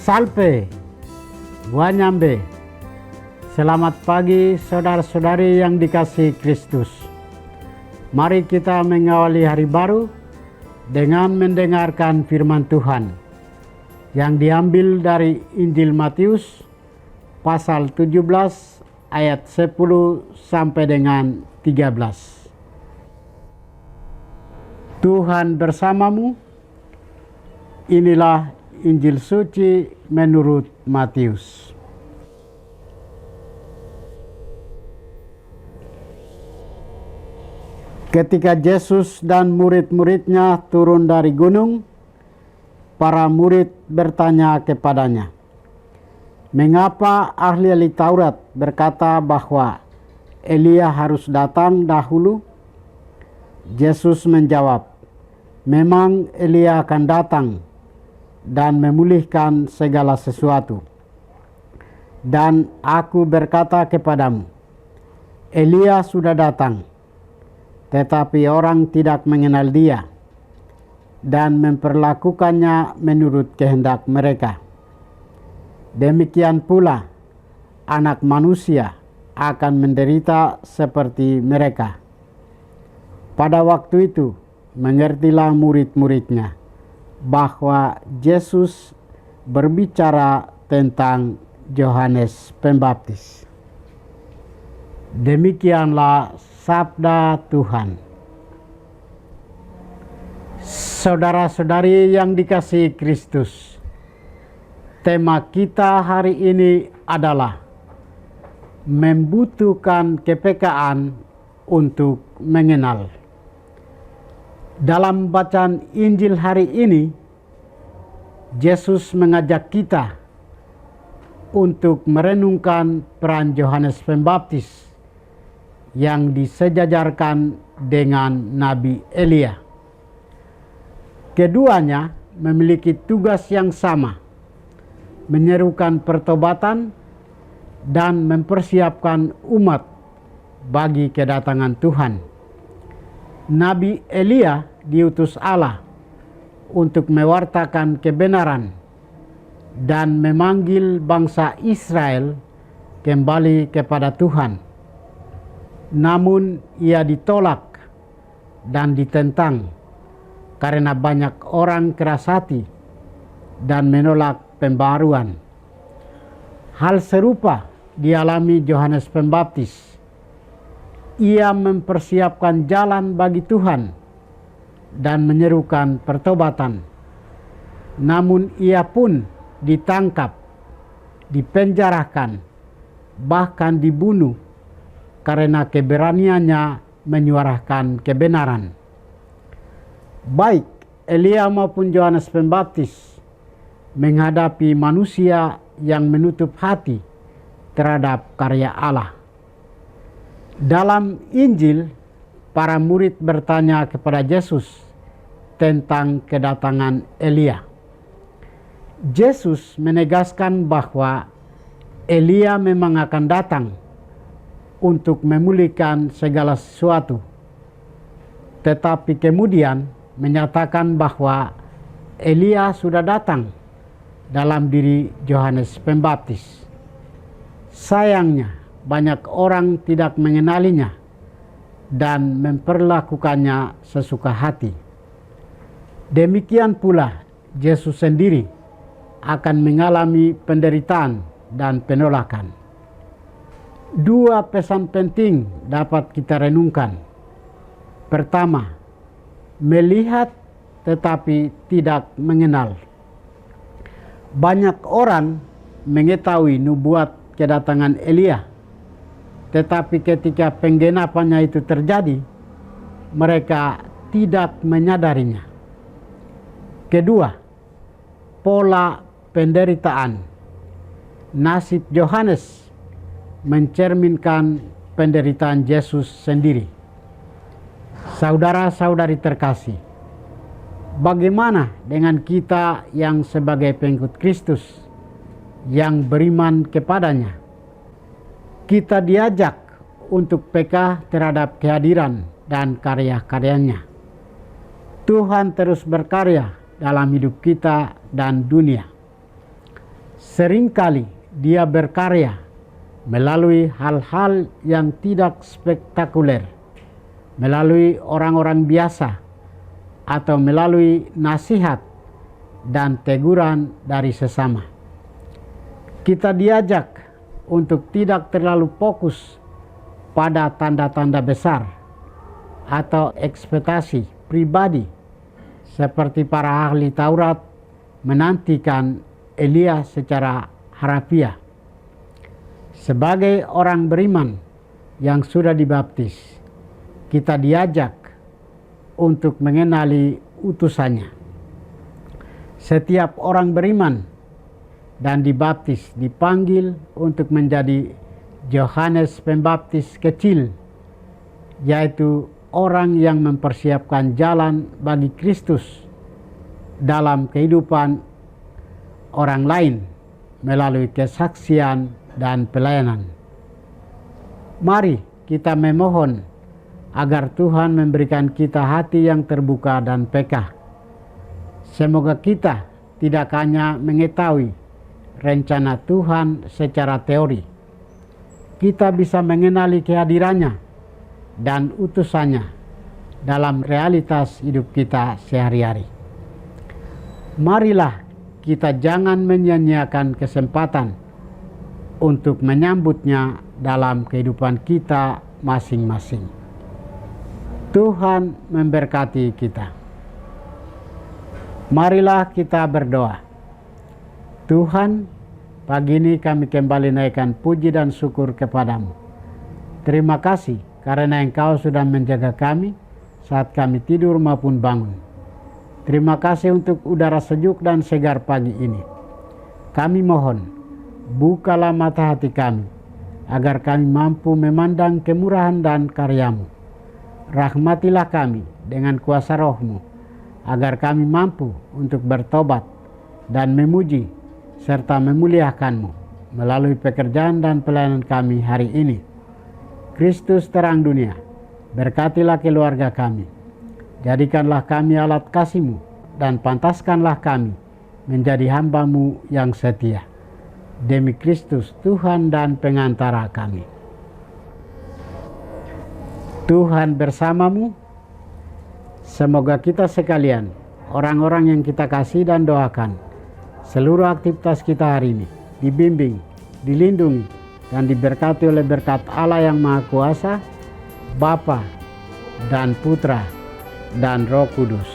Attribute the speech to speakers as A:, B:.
A: Salve, Wanyambe. Selamat pagi saudara-saudari yang dikasihi Kristus. Mari kita mengawali hari baru dengan mendengarkan firman Tuhan yang diambil dari Injil Matius pasal 17 ayat 10 sampai dengan 13. Tuhan bersamamu. Inilah Injil suci menurut Matius. Ketika Yesus dan murid-muridnya turun dari gunung, para murid bertanya kepadanya, "Mengapa ahli-ahli Taurat berkata bahwa Elia harus datang dahulu?" Yesus menjawab, "Memang Elia akan datang dan memulihkan segala sesuatu. Dan aku berkata kepadamu, Elia sudah datang, tetapi orang tidak mengenal dia dan memperlakukannya menurut kehendak mereka. Demikian pula Anak Manusia akan menderita seperti mereka." Pada waktu itu mengertilah murid-muridnya bahwa Yesus berbicara tentang Yohanes Pembaptis. Demikianlah sabda Tuhan. Saudara-saudari yang dikasihi Kristus, tema kita hari ini adalah membutuhkan kepekaan untuk mengenal. Dalam bacaan Injil hari ini, Yesus mengajak kita untuk merenungkan peran Yohanes Pembaptis yang disejajarkan dengan Nabi Elia. Keduanya memiliki tugas yang sama, menyerukan pertobatan dan mempersiapkan umat bagi kedatangan Tuhan. Nabi Elia diutus Allah untuk mewartakan kebenaran dan memanggil bangsa Israel kembali kepada Tuhan. Namun ia ditolak dan ditentang karena banyak orang keras hati dan menolak pembaruan. Hal serupa dialami Yohanes Pembaptis. Ia mempersiapkan jalan bagi Tuhan dan menyerukan pertobatan. Namun ia pun ditangkap, dipenjarakan, bahkan dibunuh karena keberaniannya menyuarakan kebenaran. Baik Elia maupun Yohanes Pembaptis menghadapi manusia yang menutup hati terhadap karya Allah. Dalam Injil, para murid bertanya kepada Yesus tentang kedatangan Elia. Yesus menegaskan bahwa Elia memang akan datang untuk memulihkan segala sesuatu, tetapi kemudian menyatakan bahwa Elia sudah datang dalam diri Yohanes Pembaptis. Sayangnya, banyak orang tidak mengenalinya dan memperlakukannya sesuka hati. Demikian pula Yesus sendiri akan mengalami penderitaan dan penolakan. Dua pesan penting dapat kita renungkan. Pertama, melihat tetapi tidak mengenal. Banyak orang mengetahui nubuat kedatangan Elia, tetapi ketika penggenapannya itu terjadi, mereka tidak menyadarinya. Kedua, pola penderitaan. Nasib Yohanes mencerminkan penderitaan Yesus sendiri. Saudara-saudari terkasih, bagaimana dengan kita yang sebagai pengikut Kristus yang beriman kepadanya? Kita diajak untuk peka terhadap kehadiran dan karya-karyanya. Tuhan terus berkarya dalam hidup kita dan dunia. Seringkali dia berkarya melalui hal-hal yang tidak spektakuler, melalui orang-orang biasa, atau melalui nasihat dan teguran dari sesama. Kita diajak untuk tidak terlalu fokus pada tanda-tanda besar atau ekspektasi pribadi seperti para ahli Taurat menantikan Elia secara harafiah. Sebagai orang beriman yang sudah dibaptis, kita diajak untuk mengenali utusannya. Setiap orang beriman dan dibaptis dipanggil untuk menjadi Yohanes Pembaptis kecil, yaitu orang yang mempersiapkan jalan bagi Kristus dalam kehidupan orang lain melalui kesaksian dan pelayanan. Mari kita memohon agar Tuhan memberikan kita hati yang terbuka dan peka. Semoga kita tidak hanya mengetahui rencana Tuhan secara teori, kita bisa mengenali kehadirannya dan utusannya dalam realitas hidup kita sehari-hari. Marilah kita jangan menyia-nyiakan kesempatan untuk menyambutnya dalam kehidupan kita masing-masing. Tuhan memberkati kita. Marilah kita berdoa. Tuhan, pagi ini kami kembali naikkan puji dan syukur kepadamu. Terima kasih karena Engkau sudah menjaga kami saat kami tidur maupun bangun. Terima kasih untuk udara sejuk dan segar pagi ini. Kami mohon, bukalah mata hati kami, agar kami mampu memandang kemurahan dan karya-Mu. Rahmatilah kami dengan kuasa Roh-Mu, agar kami mampu untuk bertobat dan memuji serta memuliakan-Mu melalui pekerjaan dan pelayanan kami hari ini. Kristus terang dunia, berkatilah keluarga kami. Jadikanlah kami alat kasih-Mu dan pantaskanlah kami menjadi hamba-Mu yang setia. Demi Kristus Tuhan dan pengantara kami. Tuhan bersamamu. Semoga kita sekalian, orang-orang yang kita kasih dan doakan, seluruh aktivitas kita hari ini dibimbing, dilindungi, dan diberkati oleh berkat Allah yang Maha Kuasa, Bapa dan Putra dan Roh Kudus.